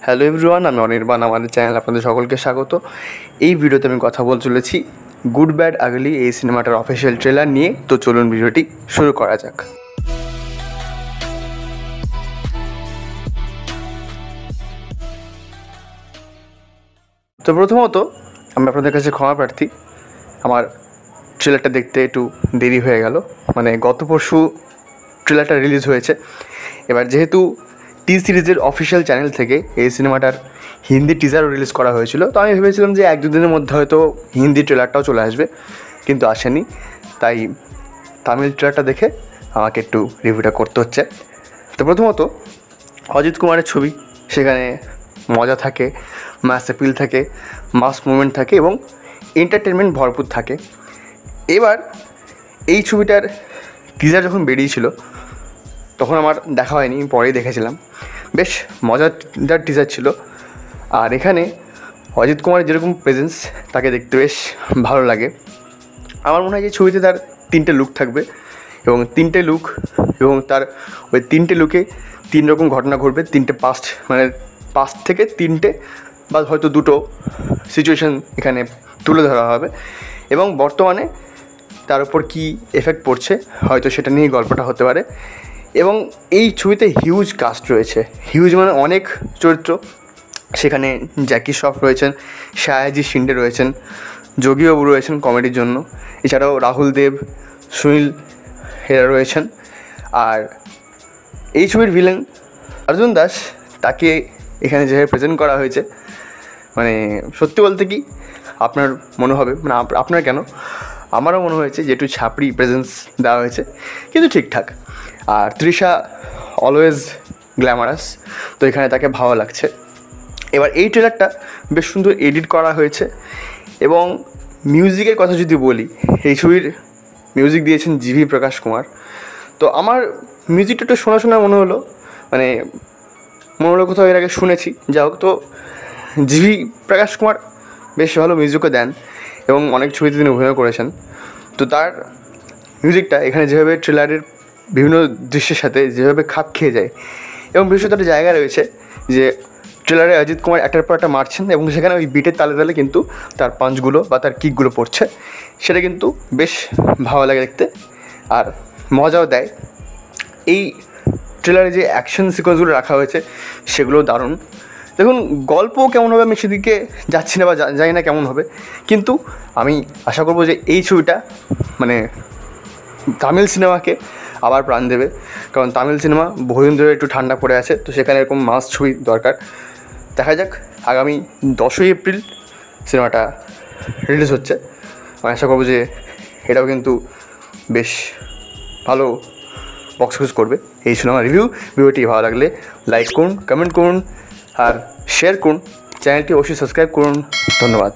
Hello everyone, আমি অনির্বাণ। আমাদের channel আপনাদের সকলকে স্বাগত। এই ভিডিওতে আমি কথা বলতে চলেছি গুড ব্যাড আগলি এই সিনেমাটার অফিসিয়াল ট্রেলার নিয়ে। তো চলুন ভিডিওটি শুরু করা যাক। তো প্রথমত আমি আপনাদের কাছে ক্ষমা প্রার্থী, আমার ট্রেলারটা দেখতে একটু দেরি হয়ে গেল। মানে গত পরশু ট্রেলারটা রিলিজ হয়েছে। এবার যেহেতু টি সিরিজের অফিসিয়াল চ্যানেল থেকে এই সিনেমাটার হিন্দি টিজারও রিলিজ করা হয়েছিল, তো আমি ভেবেছিলাম যে 1-2 দিনের মধ্যে হয়তো হিন্দি ট্রেলারটাও চলে আসবে, কিন্তু আসেনি। তাই তামিল ট্রেলারটা দেখে আমাকে একটু রিভিউটা করতে হচ্ছে। তো প্রথমত অজিত কুমারের ছবি, সেখানে মজা থাকে, মাস অ্যাপিল থাকে, মাস মুভমেন্ট থাকে এবং এন্টারটেনমেন্ট ভরপুর থাকে। এবার এই ছবিটার টিজার যখন বেরিয়েছিল তখন আমার দেখা হয়নি, পরেই দেখেছিলাম। বেশ মজাদার টিজার ছিল। আর এখানে অজিত কুমারের যেরকম প্রেজেন্স, তাকে দেখতে বেশ ভালো লাগে। আমার মনে হয় যে ছবিতে তার 3টে লুক থাকবে এবং 3টে লুক এবং তার ওই 3টে লুকে 3 রকম ঘটনা ঘটবে। 3টে পাস্ট, মানে পাস্ট থেকে 3টে বা হয়তো 2টো সিচুয়েশান এখানে তুলে ধরা হবে এবং বর্তমানে তার উপর কী এফেক্ট পড়ছে হয়তো সেটা নিয়েই গল্পটা হতে পারে। এবং এই ছবিতে হিউজ কাস্ট রয়েছে, হিউজ মানে অনেক চরিত্র। সেখানে জ্যাকি শ্রফ রয়েছেন, সায়াজি শিন্ডে রয়েছেন, যোগীবাবু রয়েছেন কমেডির জন্য, এছাড়াও রাহুল দেব, সুনীল এরা রয়েছেন। আর এই ছবির ভিলেন অর্জুন দাস, তাকে এখানে যেভাবে প্রেজেন্ট করা হয়েছে, মানে সত্যি বলতে কি আপনার মনে হবে, মানে আপনার কেন, আমারও মনে হয়েছে যে একটু ছাপড়ি প্রেজেন্স দেওয়া হয়েছে, কিন্তু ঠিকঠাক। আর তৃষা অলওয়েজ গ্ল্যামারাস, তো এখানে তাকে ভালো লাগছে। এবার এই ট্রেলারটা বেশ সুন্দর এডিট করা হয়েছে। এবং মিউজিকের কথা যদি বলি, এই ছবির মিউজিক দিয়েছেন জিভি প্রকাশ কুমার। তো আমার মিউজিকটা একটু শোনা শোনা মনে হলো, মানে মনে হলো কোথাও এর আগে শুনেছি। যা হোক, তো জিভি প্রকাশ কুমার বেশ ভালো মিউজিকও দেন এবং অনেক ছবিতে তিনি অভিনয় করেছেন। তো তার মিউজিকটা এখানে যেভাবে ট্রেলারের বিভিন্ন দৃশ্যের সাথে যেভাবে খাপ খেয়ে যায়, এবং বিশেষত একটা জায়গা রয়েছে যে ট্রেলারে অজিত কুমার একটার পর একটা মারছেন এবং সেখানে ওই বিটের তালে তালে কিন্তু তার পাঞ্চগুলো বা তার কিকগুলো পড়ছে, সেটা কিন্তু বেশ ভালো লাগে দেখতে আর মজাও দেয়। এই ট্রেলারে যে অ্যাকশন সিকোয়েন্সগুলো রাখা হয়েছে সেগুলোও দারুণ। দেখুন, গল্প কেমন হবে আমি সেদিকে যাচ্ছি না বা জানি না কেমন হবে, কিন্তু আমি আশা করবো যে এই ছবিটা মানে তামিল সিনেমাকে আবার প্রাণ দেবে। কারণ তামিল সিনেমা বহুদিন ধরে একটু ঠান্ডা পড়ে আছে, তো সেখানে এরকম মাস ছবি দরকার। দেখা যাক, আগামী 10ই এপ্রিল সিনেমাটা রিলিজ হচ্ছে। আমি আশা করবো যে এটাও কিন্তু বেশ ভালো বক্স অফিস করবে। এই সিনেমা ভিডিওটি ভালো লাগলে লাইক করুন, কমেন্ট করুন আর শেয়ার করুন। চ্যানেলটি অবশ্যই সাবস্ক্রাইব করুন। ধন্যবাদ।